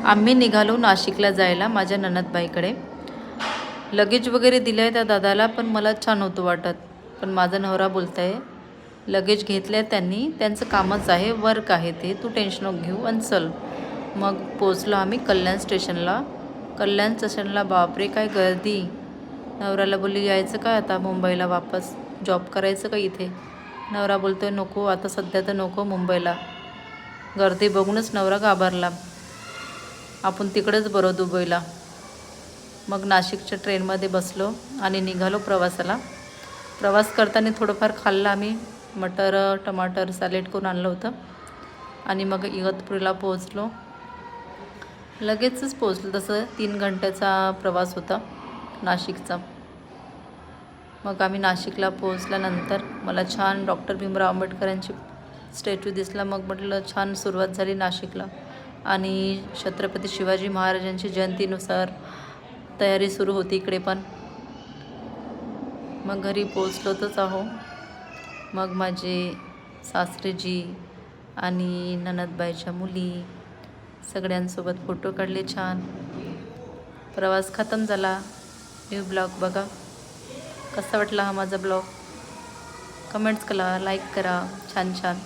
आम्ही निघालो नाशिकला जायला माझ्या ननदबाईकडे. लगेज वगैरे दिलं आहे त्या दादाला, पण मला छान नव्हतं वाटत. पण माझा नवरा बोलत आहे, लगेज घेतलं आहे त्यांनी, त्यांचं कामच आहे, वर्क आहे ते, तू टेन्शन नको घेऊ आणि चल. मग पोचलो आम्ही कल्याण स्टेशनला. कल्याण स्टेशनला बापरे काय गर्दी. नवऱ्याला बोलली यायचं काय आता मुंबईला वापस, जॉब करायचं का इथे. नवरा बोलतोय नको आता सध्या तर नको मुंबईला. गर्दी बघूनच नवरा घाबरला. आपण तिकडेच बरं दुबईला. मग नाशिकच्या ट्रेनमध्ये बसलो आणि निघालो प्रवासाला. प्रवास करताना थोडंफार खाल्लं आम्ही. मटर टमाटर सॅलेड करून आणलं होतं आणि मग इगतपुरीला पोहोचलो. लगेचच पोहोचलो, तसं 3 घंट्याचा प्रवास होता नाशिकचा. मग आम्ही नाशिकला पोहोचल्यानंतर मला छान डॉक्टर भीमराव आंबेडकरांची स्टॅच्यू दिसला. मग म्हटलं छान सुरुवात झाली नाशिकला. आणि छत्रपती शिवाजी महाराजांची जयंतीनुसार तयारी सुरू होती इकडे पण. मग घरी पोचलोच आहो. मग माझे सासरेजी आणि ननदबाईच्या मुली सगळ्यांसोबत फोटो काढले छान. प्रवास खतम झाला. न्यू ब्लॉग बघा. कसा वाटला हा माझा ब्लॉग, कमेंट्स करा, लाईक करा. छान छान